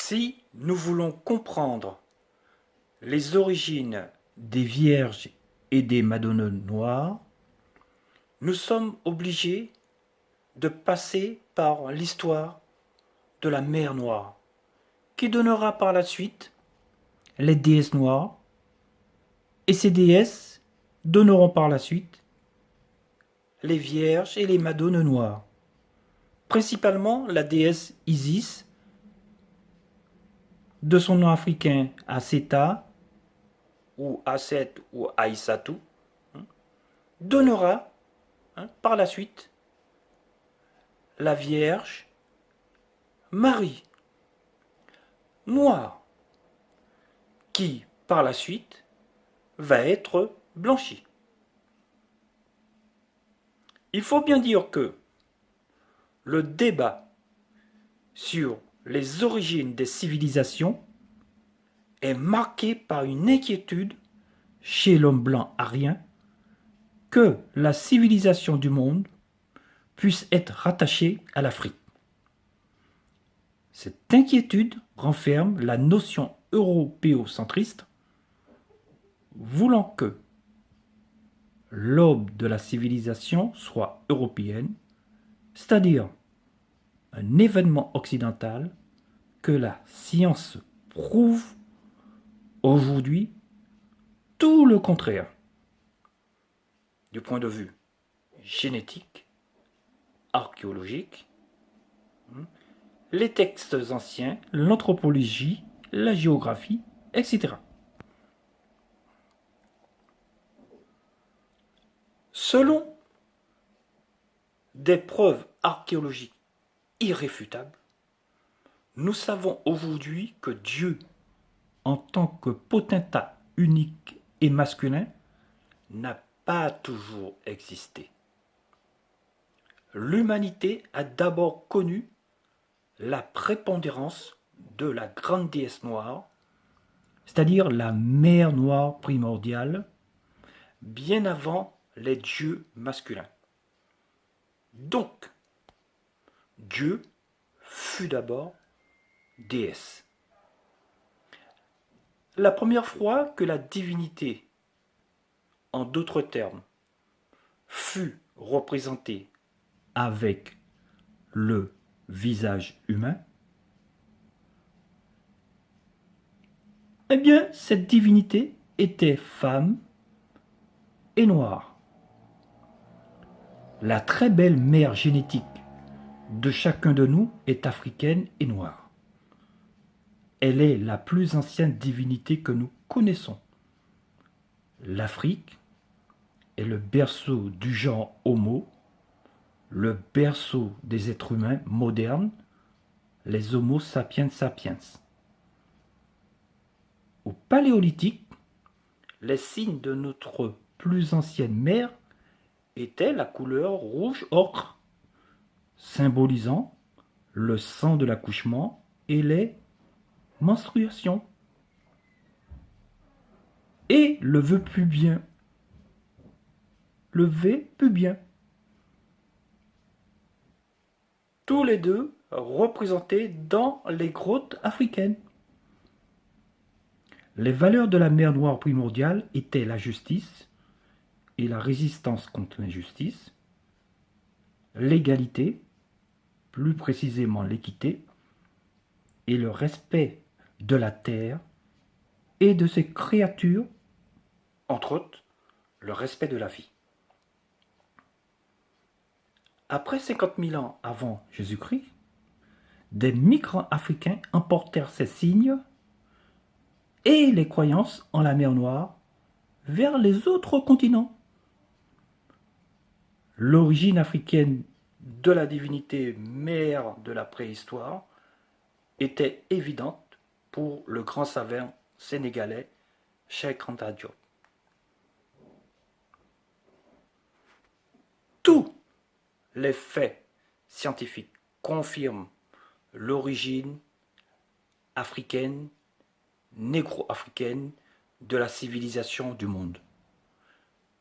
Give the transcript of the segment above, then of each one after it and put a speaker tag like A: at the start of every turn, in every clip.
A: Si nous voulons comprendre les origines des Vierges et des Madones noires, nous sommes obligés de passer par l'histoire de la mer Noire, qui donnera par la suite les déesses noires, et ces déesses donneront par la suite les Vierges et les Madones noires. Principalement la déesse Isis, de son nom africain Aseta, ou Aset ou Aïssatou, donnera par la suite la Vierge Marie, noire, qui par la suite va être blanchie. Il faut bien dire que le débat sur les origines des civilisations est marqué par une inquiétude chez l'homme blanc arien que la civilisation du monde puisse être rattachée à l'Afrique. Cette inquiétude renferme la notion européocentriste, voulant que l'aube de la civilisation soit européenne, c'est-à-dire un événement occidental que la science prouve aujourd'hui tout le contraire du point de vue génétique, archéologique, les textes anciens, l'anthropologie, la géographie, etc. Selon des preuves archéologiques irréfutables, nous savons aujourd'hui que Dieu, en tant que potentat unique et masculin, n'a pas toujours existé. L'humanité a d'abord connu la prépondérance de la grande déesse noire, c'est-à-dire la mer Noire primordiale, bien avant les dieux masculins. Donc, Dieu fut d'abord déesse. La première fois que la divinité, en d'autres termes, fut représentée avec le visage humain, eh bien, cette divinité était femme et noire. La très belle mère génétique de chacun de nous est africaine et noire. Elle est la plus ancienne divinité que nous connaissons. L'Afrique est le berceau du genre Homo, le berceau des êtres humains modernes, les Homo sapiens sapiens. Au Paléolithique, les signes de notre plus ancienne mère étaient la couleur rouge ocre, symbolisant le sang de l'accouchement et les menstruations. Et le vœu pubien. Le V pubien. Tous les deux représentés dans les grottes africaines. Les valeurs de la mer Noire primordiale étaient la justice et la résistance contre l'injustice, l'égalité, plus précisément l'équité, et le respect de la terre et de ses créatures, entre autres, le respect de la vie. Après 50 000 ans avant Jésus-Christ, des migrants africains emportèrent ces signes et les croyances en la mer Noire vers les autres continents. L'origine africaine de la divinité mère de la préhistoire était évidente pour le grand savant sénégalais Cheikh Anta Diop. Tous les faits scientifiques confirment l'origine africaine, négro-africaine de la civilisation du monde.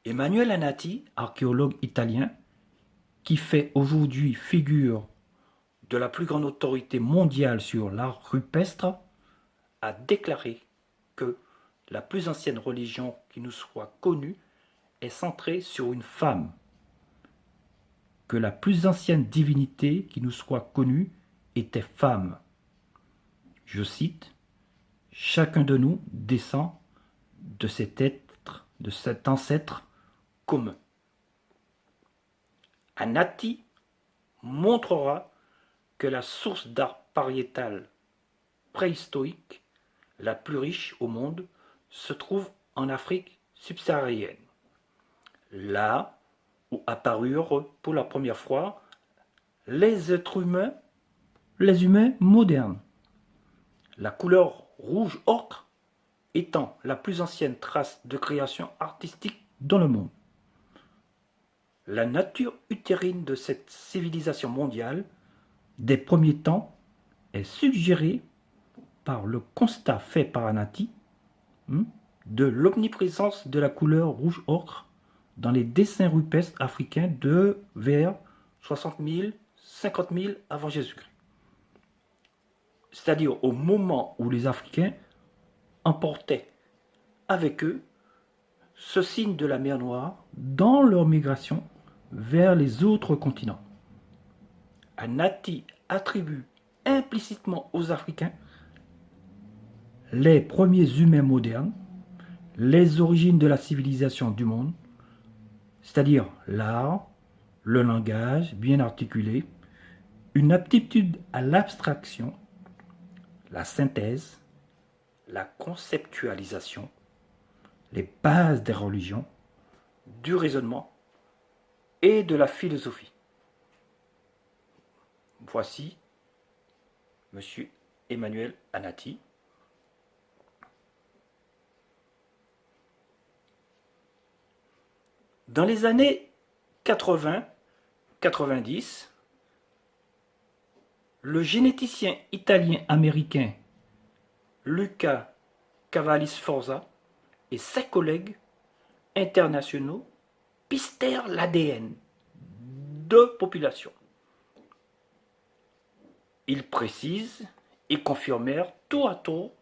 A: Emmanuel Anati, archéologue italien, qui fait aujourd'hui figure de la plus grande autorité mondiale sur l'art rupestre, a déclaré que la plus ancienne religion qui nous soit connue est centrée sur une femme, que la plus ancienne divinité qui nous soit connue était femme. Je cite, « Chacun de nous descend de cet être, de cet ancêtre commun. » Anati montrera que la source d'art pariétal préhistorique la plus riche au monde se trouve en Afrique subsaharienne, là où apparurent pour la première fois les êtres humains, les humains modernes. La couleur rouge ocre étant la plus ancienne trace de création artistique dans le monde. La nature utérine de cette civilisation mondiale des premiers temps est suggérée par le constat fait par Anati de l'omniprésence de la couleur rouge ocre dans les dessins rupestres africains de vers 60 000, 50 000 avant Jésus-Christ. C'est-à-dire au moment où les Africains emportaient avec eux ce signe de la mer Noire dans leur migration vers les autres continents. Anati attribue implicitement aux Africains les premiers humains modernes, les origines de la civilisation du monde, c'est-à-dire l'art, le langage bien articulé, une aptitude à l'abstraction, la synthèse, la conceptualisation, les bases des religions, du raisonnement et de la philosophie. Voici M. Emmanuel Anati. Dans les années 80-90, le généticien italien-américain Luca Cavalli-Sforza et ses collègues internationaux pistèrent l'ADN de populations. Ils précisent et confirmèrent tour à tour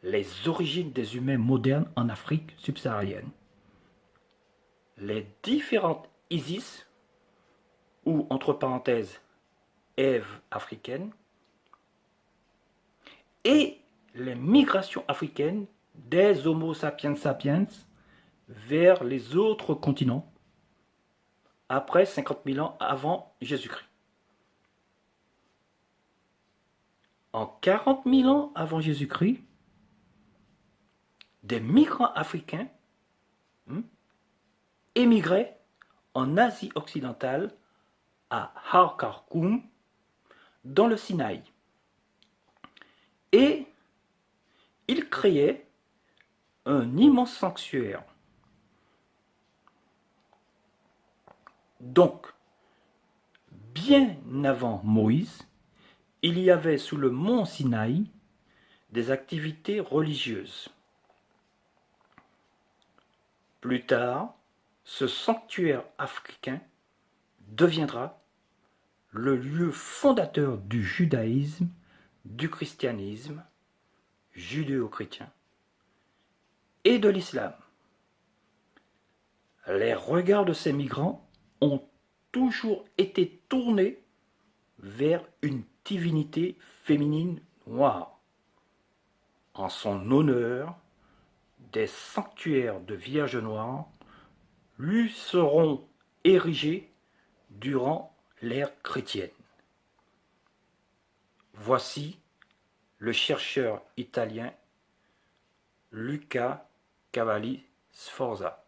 A: les origines des humains modernes en Afrique subsaharienne. Les différentes Isis, ou entre parenthèses Ève africaine, et les migrations africaines des Homo sapiens sapiens vers les autres continents après 50 000 ans avant Jésus-Christ. En 40 000 ans avant Jésus-Christ, des migrants africains émigraient en Asie occidentale à Khartoum, dans le Sinaï. Et ils créaient un immense sanctuaire. Donc, bien avant Moïse, il y avait sous le mont Sinaï des activités religieuses. Plus tard, ce sanctuaire africain deviendra le lieu fondateur du judaïsme, du christianisme, judéo-chrétien, et de l'islam. Les regards de ces migrants ont toujours été tournés vers une divinité féminine noire. En son honneur, des sanctuaires de Vierges noires lui seront érigés durant l'ère chrétienne. Voici le chercheur italien Luca Cavalli Sforza.